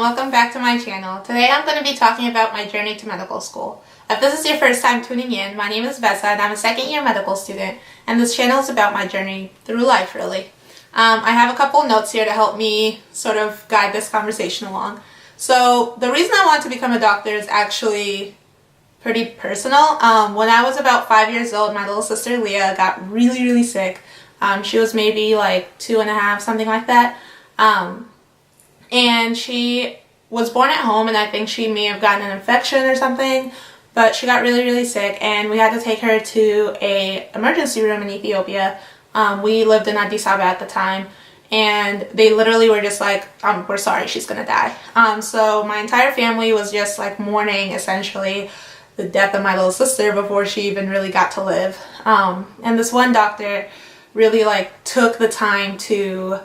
welcome back to my channel. Today I'm going to be talking about my journey to medical school. If this is your first time tuning in, my name is Vesa and I'm a second year medical student, and this channel is about my journey through life really. I have a couple notes here to help me sort of guide this conversation along. So the reason I wanted to become a doctor is actually pretty personal. When I was about 5 years old, my little sister Leah got really sick. She was maybe like 2.5, something like that. And she was born at home, and I think she may have gotten an infection or something, but she got really sick, and we had to take her to a emergency room in Ethiopia. We lived in Addis Ababa at the time, and they literally were just like, we're sorry, she's gonna die. So my entire family was just like mourning essentially the death of my little sister before she even really got to live. And this one doctor really like took the time to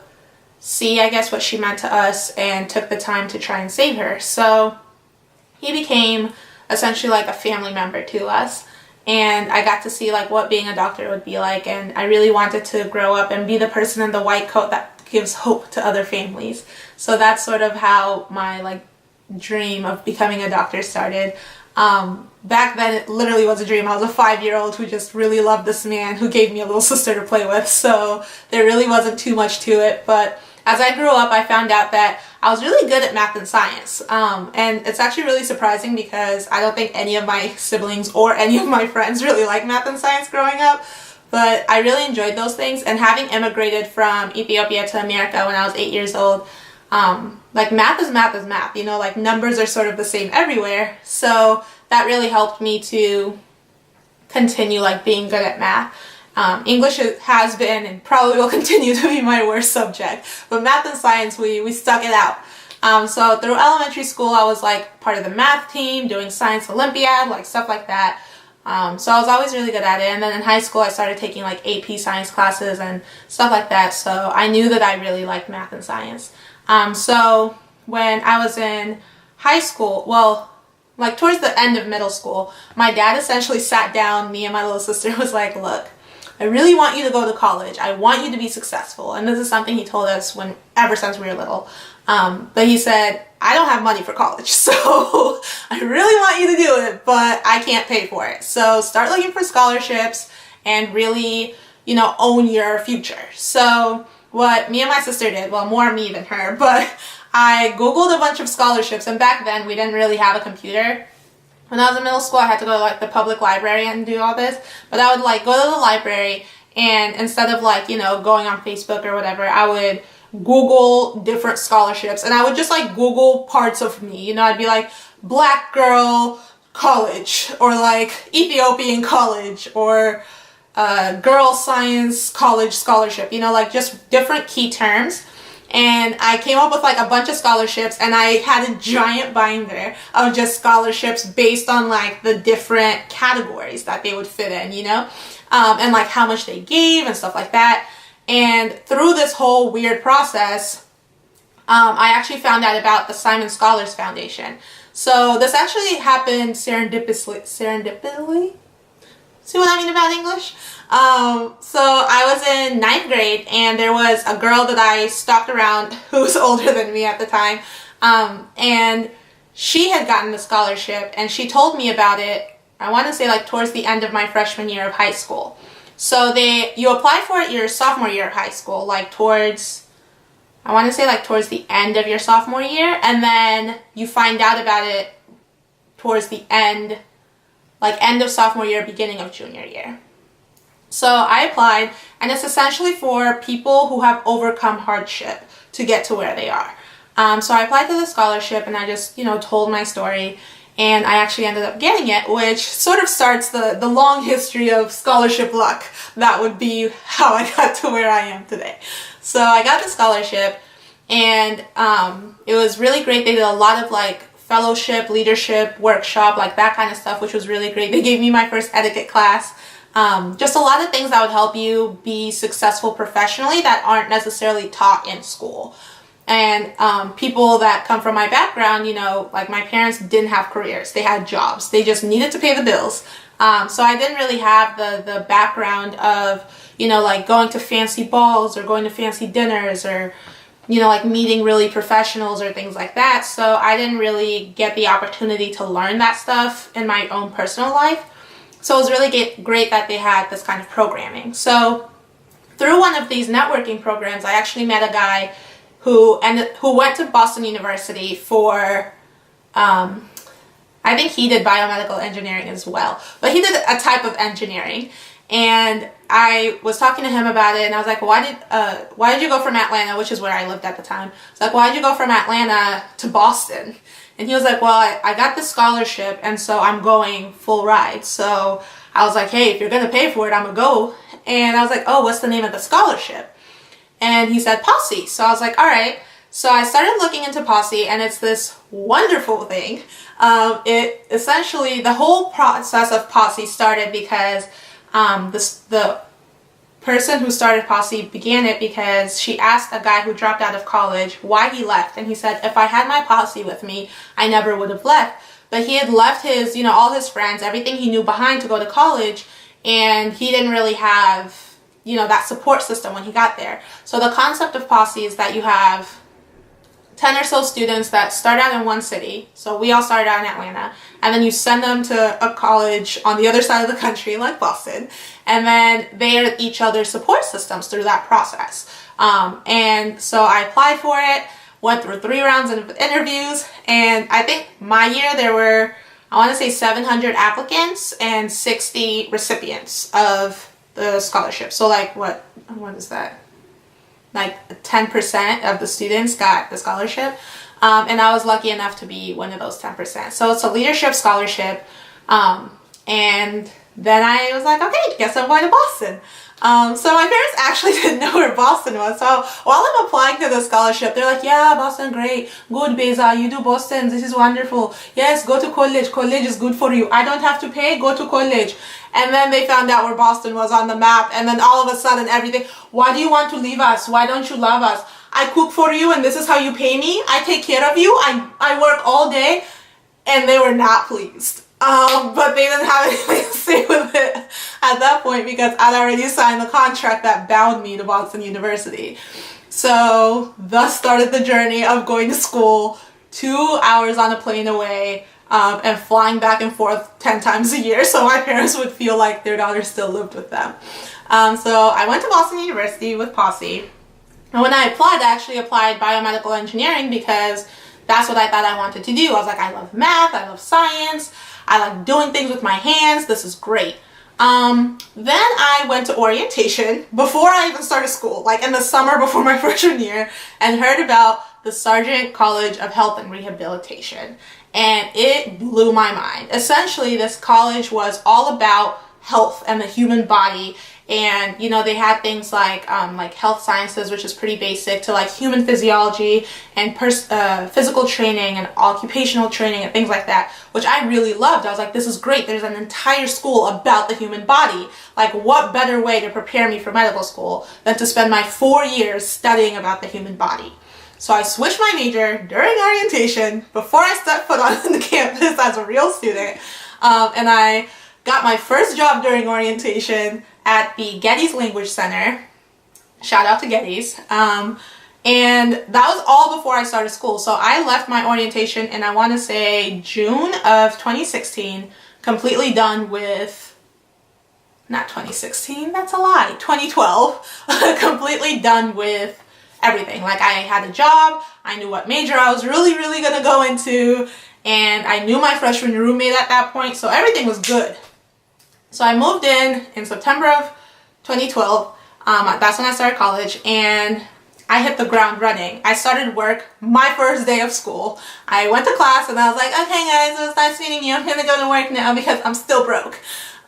see, I guess, what she meant to us and took the time to try and save her. So he became essentially like a family member to us, and I got to see like what being a doctor would be like, and I really wanted to grow up and be the person in the white coat that gives hope to other families. So that's sort of how my like dream of becoming a doctor started. Back then it literally was a dream. I was a 5-year-old who just really loved this man who gave me a little sister to play with, so there really wasn't too much to it. But as I grew up, I found out that I was really good at math and science, and it's actually really surprising because I don't think any of my siblings or any of my friends really liked math and science growing up, but I really enjoyed those things. And having immigrated from Ethiopia to America when I was 8 years old, like math is math, you know, like numbers are sort of the same everywhere, so that really helped me to continue like being good at math. English has been and probably will continue to be my worst subject, but math and science, we stuck it out. So through elementary school I was like part of the math team, doing science Olympiad, like stuff like that. So I was always really good at it, and then in high school I started taking like AP science classes and stuff like that, so I knew that I really liked math and science. So when I was in high school, well, like towards the end of middle school, my dad essentially sat down me and my little sister and was like, look, I really want you to go to college. I want you to be successful. And this is something he told us ever since we were little. But he said, I don't have money for college, so I really want you to do it, but I can't pay for it. So start looking for scholarships and really, you know, own your future. So what me and my sister did, well, more me than her, but I Googled a bunch of scholarships, and back then we didn't really have a computer. When I was in middle school, I had to go to like the public library and do all this, but I would like go to the library, and instead of like, you know, going on Facebook or whatever, I would Google different scholarships, and I would just like Google parts of me, you know, I'd be like black girl college, or like Ethiopian college, or girl science college scholarship, you know, like just different key terms. And I came up with like a bunch of scholarships, and I had a giant binder of just scholarships based on like the different categories that they would fit in, you know, and like how much they gave and stuff like that. And through this whole weird process, I actually found out about the Simon Scholars Foundation. So this actually happened serendipitously? See what I mean about English? So I was in 9th grade, and there was a girl that I stalked around who was older than me at the time, and she had gotten a scholarship, and she told me about it, I want to say like towards the end of my freshman year of high school. So you apply for it your sophomore year of high school, like towards, I want to say like towards the end of your sophomore year, and then you find out about it towards the end, like end of sophomore year, beginning of junior year. So I applied, and it's essentially for people who have overcome hardship to get to where they are. So I applied to the scholarship, and I just, you know, told my story, and I actually ended up getting it, which sort of starts the long history of scholarship luck. That would be how I got to where I am today. So I got the scholarship, and it was really great. They did a lot of like fellowship, leadership, workshop, like that kind of stuff, which was really great. They gave me my first etiquette class. Just a lot of things that would help you be successful professionally that aren't necessarily taught in school. And people that come from my background, you know, like my parents didn't have careers. They had jobs. They just needed to pay the bills. So I didn't really have the background of, you know, like going to fancy balls or going to fancy dinners or like meeting really professionals or things like that. So I didn't really get the opportunity to learn that stuff in my own personal life. So it was really great that they had this kind of programming. So through one of these networking programs, I actually met a guy who went to Boston University for, I think he did biomedical engineering as well, but he did a type of engineering. And I was talking to him about it, and I was like, why did you go from Atlanta, which is where I lived at the time? It's like, why did you go from Atlanta to Boston? And he was like, well, I got this scholarship, and so I'm going full ride. So I was like, hey, if you're going to pay for it, I'm going to go. And I was like, oh, what's the name of the scholarship? And he said Posse. So I was like, all right. So I started looking into Posse, and it's this wonderful thing. It essentially, the whole process of Posse started because the person who started Posse began it because she asked a guy who dropped out of college why he left, and he said, if I had my Posse with me, I never would have left. But he had left his, all his friends, everything he knew behind to go to college, and he didn't really have, that support system when he got there. So the concept of Posse is that you have 10 or so students that start out in one city. So we all started out in Atlanta, and then you send them to a college on the other side of the country, like Boston, and then they are each other's support systems through that process. And so I applied for it, went through 3 rounds of interviews, and I think my year there were, I want to say 700 applicants and 60 recipients of the scholarship. So like what is that? Like 10% of the students got the scholarship, and I was lucky enough to be one of those 10%. So it's a leadership scholarship, and then I was like, okay, guess I'm going to Boston. So my parents actually didn't know where Boston was. So while I'm applying to the scholarship, they're like, yeah, Boston, great, good, Beza, you do Boston, this is wonderful. Yes, go to college. College is good for you. I don't have to pay, go to college. And then they found out where Boston was on the map, and then all of a sudden everything, why do you want to leave us? Why don't you love us? I cook for you and this is how you pay me. I take care of you. I work all day. And they were not pleased. But they didn't have anything to say with it at that point because I'd already signed the contract that bound me to Boston University. So thus started the journey of going to school 2 hours on a plane away, and flying back and forth 10 times a year so my parents would feel like their daughter still lived with them. So I went to Boston University with Posse. And when I applied, I actually applied biomedical engineering because that's what I thought I wanted to do. I was like, I love math, I love science, I like doing things with my hands, this is great. Then I went to orientation before I even started school, like in the summer before my freshman year, and heard about the Sargent College of Health and Rehabilitation. And it blew my mind. Essentially, this college was all about health and the human body. And, they had things like health sciences, which is pretty basic, to like human physiology and physical training and occupational training and things like that, which I really loved. I was like, this is great. There's an entire school about the human body. Like, what better way to prepare me for medical school than to spend my 4 years studying about the human body? So I switched my major during orientation before I stepped foot on the campus as a real student. And I got my first job during orientation at the Getty's Language Center. Shout out to Getty's. And that was all before I started school. So I left my orientation in, I want to say, June of 2016, completely done with, not 2016, that's a lie, 2012, completely done with everything. Like, I had a job, I knew what major I was really going to go into, and I knew my freshman roommate at that point, so everything was good. So I moved in September of 2012. That's when I started college, and I hit the ground running. I started work my first day of school. I went to class and I was like, okay guys, it was nice meeting you. I'm gonna go to work now because I'm still broke.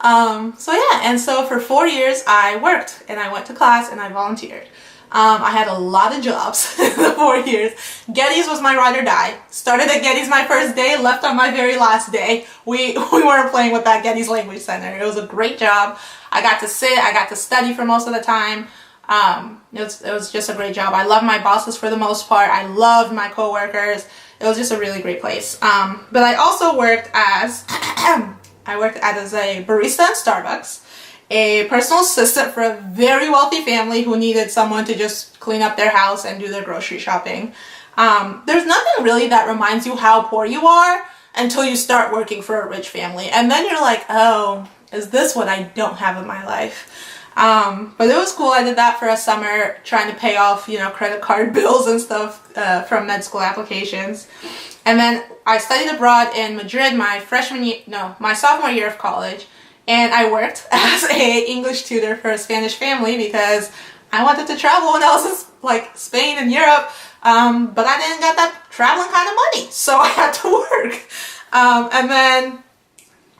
So yeah, and so for 4 years I worked and I went to class and I volunteered. I had a lot of jobs in the 4 years. Getty's was my ride or die. Started at Getty's my first day, left on my very last day. We weren't playing with that Getty's Language Center. It was a great job. I got to sit, I got to study for most of the time. It was just a great job. I loved my bosses for the most part. I loved my coworkers. It was just a really great place. But I also worked as, a barista at Starbucks. a personal assistant for a very wealthy family who needed someone to just clean up their house and do their grocery shopping. There's nothing really that reminds you how poor you are until you start working for a rich family. And then you're like, oh, is this what I don't have in my life? But it was cool. I did that for a summer, trying to pay off, credit card bills and stuff from med school applications. And then I studied abroad in Madrid my sophomore year of college. And I worked as a English tutor for a Spanish family because I wanted to travel when I was in Spain and Europe. But I didn't get that traveling kind of money, so I had to work. And then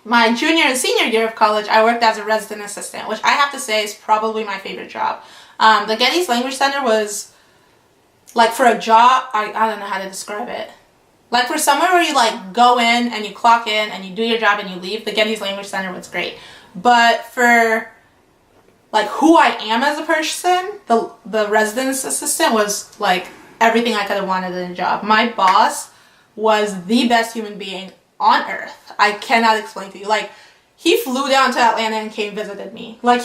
my junior and senior year of college, I worked as a resident assistant, which I have to say is probably my favorite job. The Geddes Language Center was, for a job, I don't know how to describe it. For somewhere where you, go in and you clock in and you do your job and you leave, the Geddes Language Center was great. But for, who I am as a person, the residence assistant was, everything I could have wanted in a job. My boss was the best human being on earth. I cannot explain to you. He flew down to Atlanta and came visited me. I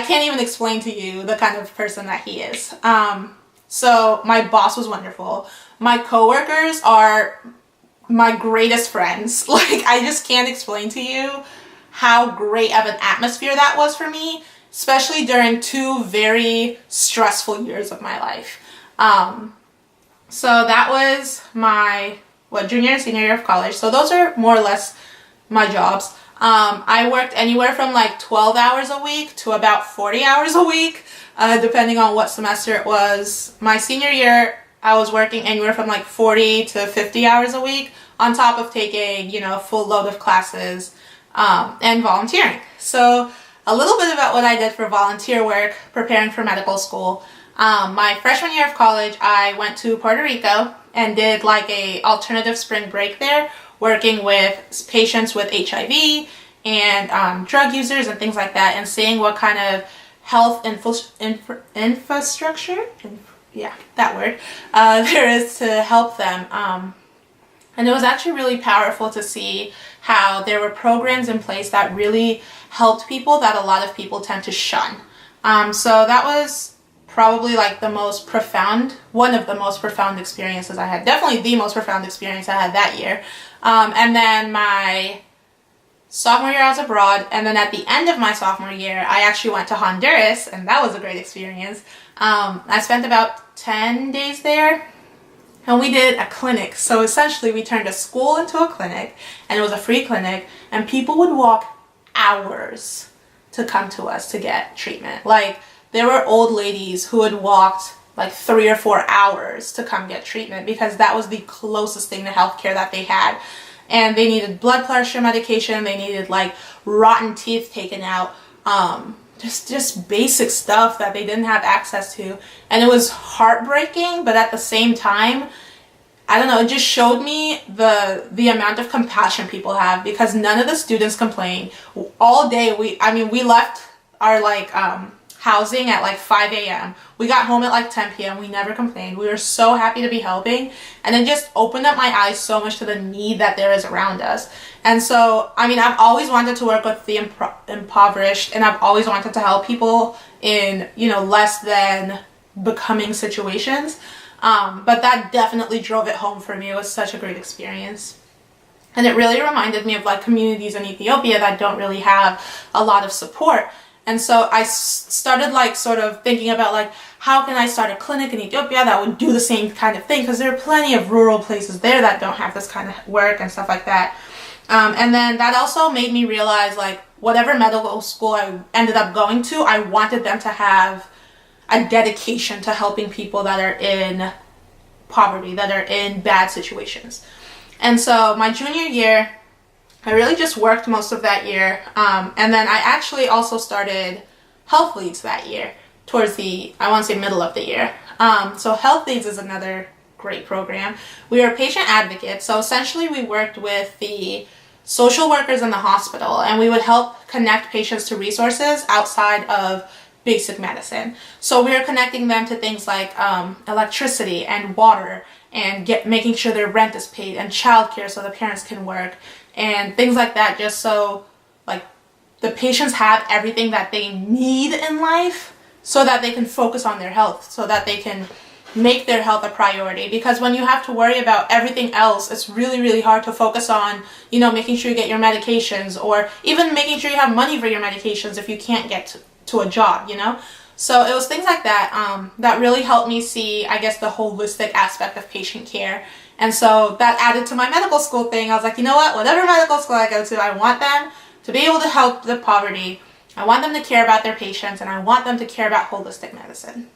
can't even explain to you the kind of person that he is. So my boss was wonderful. My coworkers are my greatest friends. I just can't explain to you how great of an atmosphere that was for me, especially during 2 very stressful years of my life. So that was my junior and senior year of college. So those are more or less my jobs. I worked anywhere from 12 hours a week to about 40 hours a week, depending on what semester it was. My senior year, I was working anywhere from 40 to 50 hours a week on top of taking, a full load of classes, and volunteering. So a little bit about what I did for volunteer work preparing for medical school. My freshman year of college, I went to Puerto Rico and did a alternative spring break there, working with patients with HIV and drug users and things like that, and seeing what kind of health infrastructure, there is to help them. And it was actually really powerful to see how there were programs in place that really helped people that a lot of people tend to shun. So that was probably one of the most profound experiences I had. Definitely the most profound experience I had that year. And then my sophomore year I was abroad, and then at the end of my sophomore year I actually went to Honduras, and that was a great experience. I spent about 10 days there, and we did a clinic. So essentially we turned a school into a clinic, and it was a free clinic, and people would walk hours to come to us to get treatment. There were old ladies who had walked 3 or 4 hours to come get treatment because that was the closest thing to healthcare that they had. And they needed blood pressure medication, they needed rotten teeth taken out, just basic stuff that they didn't have access to. And it was heartbreaking, but at the same time, I don't know, it just showed me the amount of compassion people have, because none of the students complained. All day we left our housing at 5 a.m. We got home at 10 p.m. We never complained. We were so happy to be helping, and it just opened up my eyes so much to the need that there is around us. And so, I've always wanted to work with the impoverished, and I've always wanted to help people in, less than becoming situations. But that definitely drove it home for me. It was such a great experience. And it really reminded me of communities in Ethiopia that don't really have a lot of support. And so I started sort of thinking about how can I start a clinic in Ethiopia that would do the same kind of thing, because there are plenty of rural places there that don't have this kind of work and stuff like that. And then that also made me realize whatever medical school I ended up going to, I wanted them to have a dedication to helping people that are in poverty, that are in bad situations. And so my junior year, I really just worked most of that year, and then I actually also started Health Leads that year, towards the, I want to say, middle of the year. So Health Leads is another great program. We are patient advocates, so essentially we worked with the social workers in the hospital, and we would help connect patients to resources outside of basic medicine. So we were connecting them to things like electricity and water, and making sure their rent is paid, and childcare so the parents can work, and things like that, just so the patients have everything that they need in life so that they can focus on their health, so that they can make their health a priority. Because when you have to worry about everything else, it's really, really hard to focus on, you know, making sure you get your medications, or even making sure you have money for your medications if you can't get to a job, you know? So it was things like that that really helped me see, I guess, the holistic aspect of patient care. And so that added to my medical school thing. I was like, you know what, whatever medical school I go to, I want them to be able to help the poverty. I want them to care about their patients, and I want them to care about holistic medicine.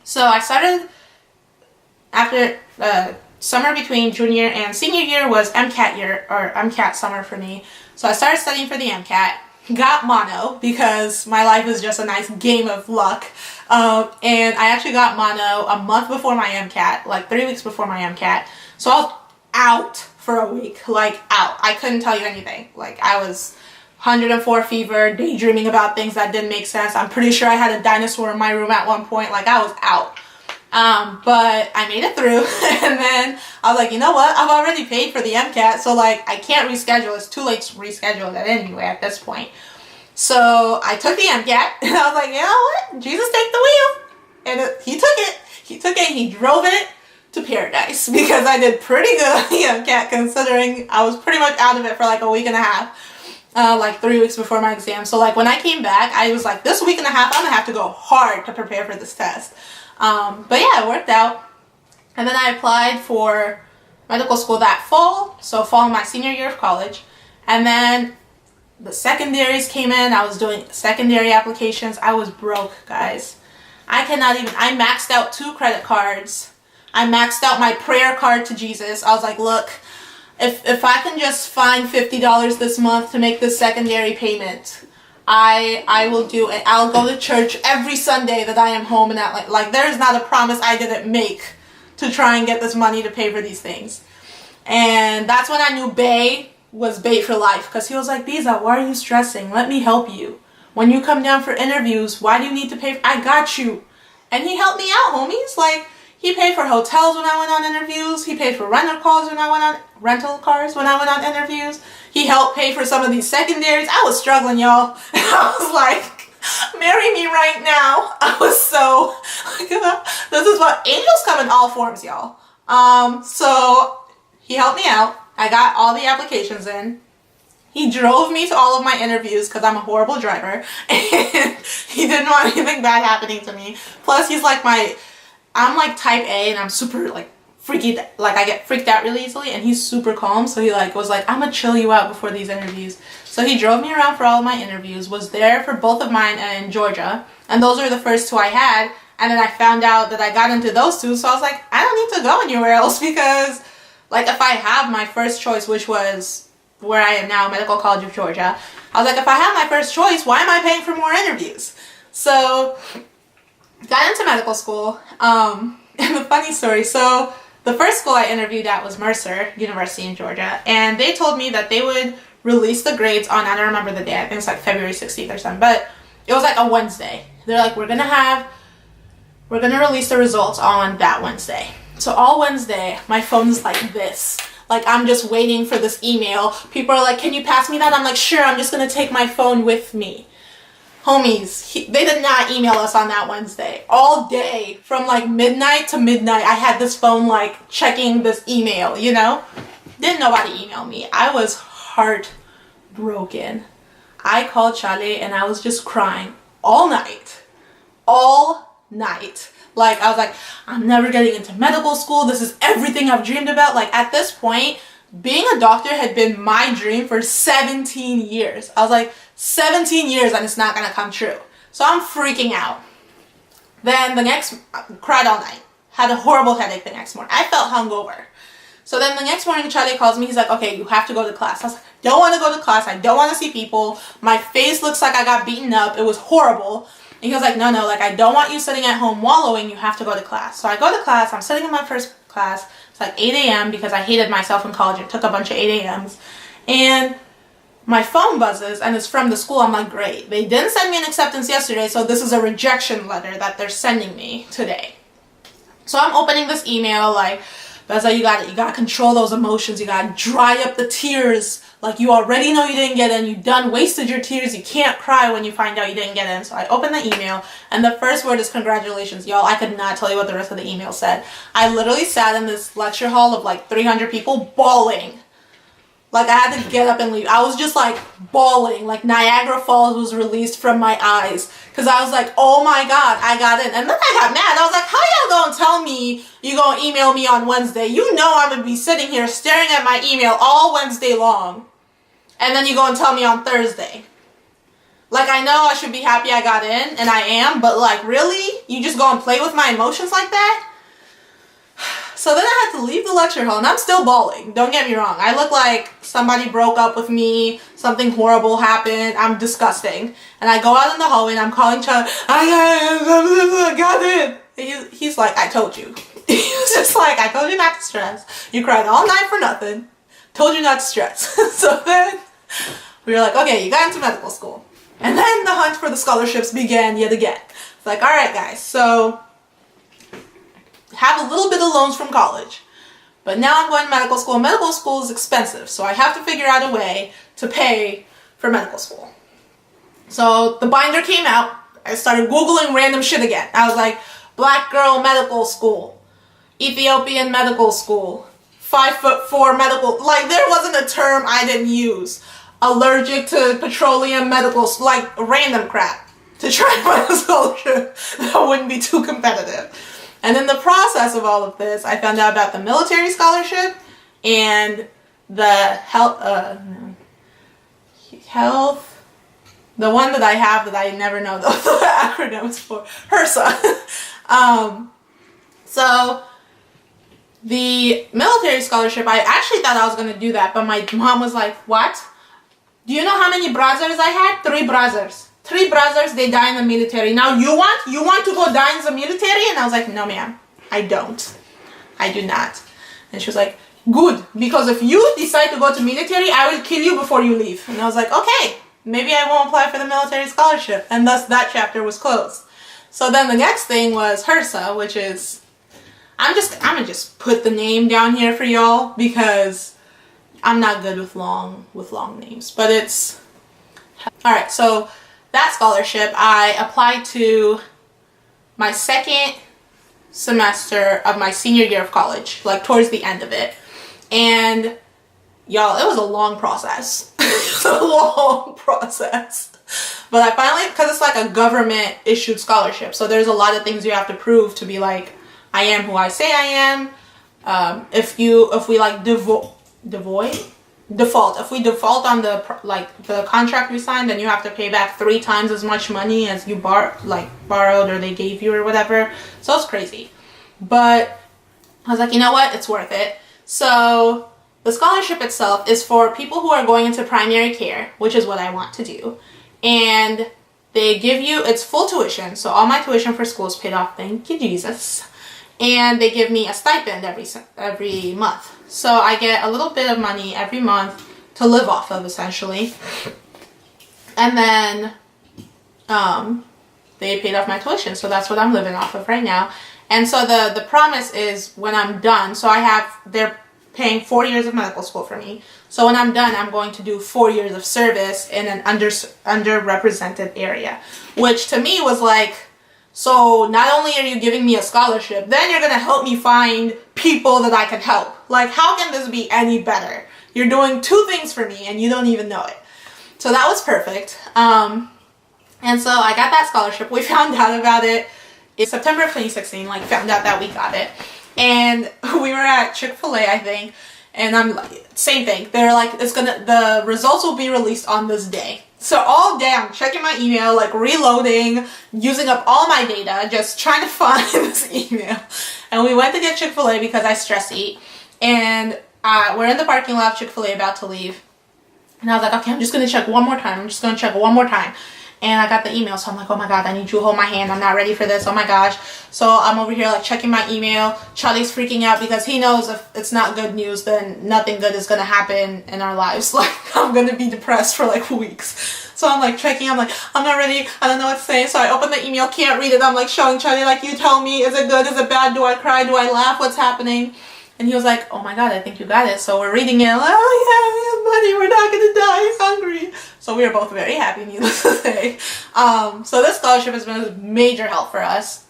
So I started, after summer between junior and senior year was MCAT year, or MCAT summer for me. So I started studying for the MCAT, got mono because my life is just a nice game of luck. And I actually got mono a month before my MCAT, like 3 weeks before my MCAT. So I was out for a week, like out. I couldn't tell you anything. Like I was 104 fever, daydreaming about things that didn't make sense. I'm pretty sure I had a dinosaur in my room at one point. Like I was out. But I made it through, and then I was like, you know what? I've already paid for the MCAT, so like I can't reschedule. It's too late to reschedule that anyway at this point. So I took the MCAT, and I was like, you know what? Jesus, take the wheel. And he took it. He took it. He drove it to paradise because I did pretty good on the MCAT, considering I was pretty much out of it for like a week and a half. Like 3 weeks before my exam. So like when I came back, I was like, this week and a half, I'm gonna have to go hard to prepare for this test. But yeah, it worked out. And then I applied for medical school that fall, so fall of my senior year of college. And then the secondaries came in. I was doing secondary applications. I was broke, guys. I maxed out 2 credit cards. I maxed out my prayer card to Jesus. I was like, look, if I can just find $50 this month to make this secondary payment, I will do it. I'll go to church every Sunday that I am home, and that like there is not a promise I didn't make to try and get this money to pay for these things. And that's when I knew Bay was Bay for life, because he was like, Biza, why are you stressing? Let me help you. When you come down for interviews, why do you need to pay? I got you. And he helped me out, homies. Like, he paid for hotels when I went on interviews. He paid for rental cars when I went on interviews. He helped pay for some of these secondaries. I was struggling, y'all. I was like, marry me right now. I was so, this is what, angels come in all forms, y'all. So he helped me out. I got all the applications in. He drove me to all of my interviews because I'm a horrible driver. And he didn't want anything bad happening to me. Plus, he's like I'm like type A, and I'm super like freaky, like I get freaked out really easily, and he's super calm. So he like was like, I'm gonna chill you out before these interviews. So he drove me around for all of my interviews, was there for both of mine in Georgia, and those were the first 2 I had. And then I found out that I got into those 2, so I was like, I don't need to go anywhere else, because like if I have my first choice, which was where I am now, Medical College of Georgia, I was like, if I have my first choice, why am I paying for more interviews? So got into medical school. And the funny story, so the first school I interviewed at was Mercer University in Georgia, and they told me that they would release the grades on, I don't remember the day, I think it's like February 16th or something, but it was like a Wednesday. They're like, we're gonna release the results on that Wednesday. So all Wednesday, my phone's like this. Like, I'm just waiting for this email. People are like, can you pass me that? I'm like, sure, I'm just gonna take my phone with me. Homies, they did not email us on that Wednesday. All day, from like midnight to midnight, I had this phone like checking this email, you know? Didn't nobody email me. I was heartbroken. I called Charlie and I was just crying all night. All night. Like, I was like, I'm never getting into medical school. This is everything I've dreamed about. Like, at this point, being a doctor had been my dream for 17 years. I was like, 17 years and it's not gonna come true. So I'm freaking out. Then cried all night. Had a horrible headache the next morning. I felt hungover. So then the next morning, Charlie calls me. He's like, okay, you have to go to class. I was like, don't want to go to class. I don't want to see people. My face looks like I got beaten up. It was horrible. And he was like, no, like, I don't want you sitting at home wallowing. You have to go to class. So I go to class. I'm sitting in my first class. It's like 8 a.m. because I hated myself in college. It took a bunch of 8 a.m.s. And my phone buzzes and it's from the school. I'm like, great. They didn't send me an acceptance yesterday, so this is a rejection letter that they're sending me today. So I'm opening this email like, But it's like you gotta control those emotions. You gotta dry up the tears. Like you already know you didn't get in. You done wasted your tears. You can't cry when you find out you didn't get in. So I opened the email and the first word is congratulations. Y'all, I could not tell you what the rest of the email said. I literally sat in this lecture hall of like 300 people bawling. Like I had to get up and leave. I was just like bawling. Like Niagara Falls was released from my eyes. Because I was like, oh my God, I got in. And then I got mad. I was like, how y'all gonna tell me you gonna email me on Wednesday? You know I'm gonna be sitting here staring at my email all Wednesday long. And then you go and tell me on Thursday. Like, I know I should be happy I got in, and I am, but like, really? You just go and play with my emotions like that? So then I had to leave the lecture hall, and I'm still bawling. Don't get me wrong. I look like somebody broke up with me, something horrible happened, I'm disgusting. And I go out in the hallway, and I'm calling Charlie, I got in. He's like, I told you. He's just like, I told you not to stress. You cried all night for nothing. Told you not to stress. So then we were like, okay, you got into medical school. And then the hunt for the scholarships began yet again. It's like, all right, guys, so have a little bit of loans from college. But now I'm going to medical school. Medical school is expensive, so I have to figure out a way to pay for medical school. So the binder came out. I started Googling random shit again. I was like, black girl medical school, Ethiopian medical school, 5'4" medical, like there wasn't a term I didn't use. Allergic to petroleum medical, like random crap to try to find a scholarship that wouldn't be too competitive. And in the process of all of this, I found out about the military scholarship and the health, the one that I have that I never know the acronyms for, HRSA. So the military scholarship, I actually thought I was going to do that, but my mom was like, what? Do you know how many brothers I had? 3 brothers. 3 brothers, they die in the military. Now you want to go die in the military? And I was like, no ma'am, I don't. I do not. And she was like, good, because if you decide to go to military, I will kill you before you leave. And I was like, okay, maybe I won't apply for the military scholarship. And thus that chapter was closed. So then the next thing was HRSA, which is, I'm gonna just put the name down here for y'all because I'm not good with long names, but it's, all right, so that scholarship, I applied to my second semester of my senior year of college, like towards the end of it. And y'all, it was a long process. It was a long process. But I finally, because it's like a government issued scholarship, so there's a lot of things you have to prove to be like, I am who I say I am. If we like default, if we default on the contract we signed, then you have to pay back 3 times as much money as you borrowed or they gave you or whatever. So it's crazy. But I was like, you know what? It's worth it. So the scholarship itself is for people who are going into primary care, which is what I want to do. And they give you, it's full tuition. So all my tuition for school is paid off. Thank you, Jesus. And they give me a stipend every month. So I get a little bit of money every month to live off of, essentially. And then they paid off my tuition, so that's what I'm living off of right now. And so the promise is when I'm done, so they're paying 4 years of medical school for me. So when I'm done, I'm going to do 4 years of service in an underrepresented area, which to me was like, so not only are you giving me a scholarship, then you're going to help me find people that I can help. Like, how can this be any better? You're doing 2 things for me and you don't even know it. So that was perfect. And so I got that scholarship. We found out about it in September of 2016, like found out that we got it. And we were at Chick-fil-A, I think, and I'm like, same thing. They're like, the results will be released on this day. So all day I'm checking my email, like reloading, using up all my data, just trying to find this email. And we went to get Chick-fil-A because I stress eat. And we're in the parking lot of Chick-fil-A about to leave. And I was like, okay, I'm just going to check one more time. I'm just going to check one more time. And I got the email, so I'm like, oh my God, I need you to hold my hand. I'm not ready for this. Oh my gosh. So I'm over here like checking my email. Charlie's freaking out because he knows if it's not good news, then nothing good is going to happen in our lives. Like, I'm going to be depressed for like weeks. So I'm like checking, I'm like, I'm not ready. I don't know what to say. So I open the email, can't read it. I'm like showing Charlie, like, you tell me, is it good? Is it bad? Do I cry? Do I laugh? What's happening? And he was like, oh my god, I think you got it. So we're reading it, like, oh yeah, we have money, we're not gonna die hungry. So we were both very happy, needless to say. So this scholarship has been a major help for us.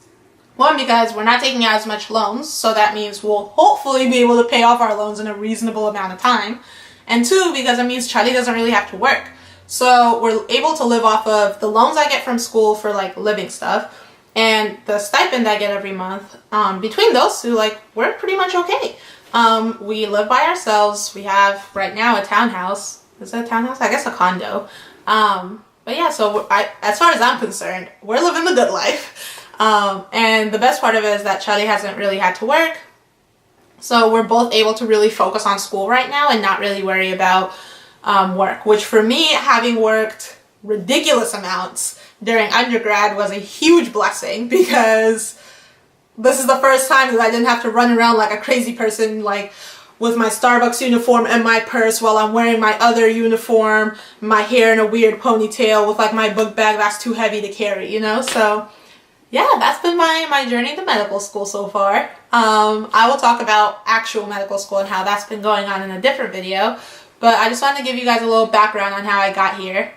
One, because we're not taking out as much loans, so that means we'll hopefully be able to pay off our loans in a reasonable amount of time. And two, because it means Charlie doesn't really have to work. So we're able to live off of the loans I get from school for like living stuff and the stipend I get every month. Between those two, like, we're pretty much okay. We live by ourselves. We have right now a townhouse. Is it a townhouse? I guess a condo. But yeah, so as far as I'm concerned, we're living the good life. And the best part of it is that Charlie hasn't really had to work. So we're both able to really focus on school right now and not really worry about work. Which for me, having worked ridiculous amounts during undergrad was a huge blessing, because this is the first time that I didn't have to run around like a crazy person, like with my Starbucks uniform and my purse while I'm wearing my other uniform, my hair in a weird ponytail with like my book bag that's too heavy to carry, you know? So yeah, that's been my journey to medical school so far. I will talk about actual medical school and how that's been going on in a different video, but I just wanted to give you guys a little background on how I got here.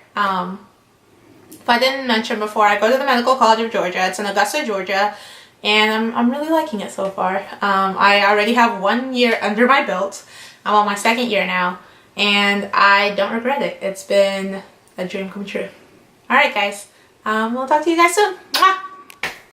If I didn't mention before, I go to the Medical College of Georgia. It's in Augusta, Georgia, and I'm really liking it so far. I already have 1 year under my belt. I'm on my 2nd year now, and I don't regret it. It's been a dream come true. Alright guys, we'll talk to you guys soon. Mwah!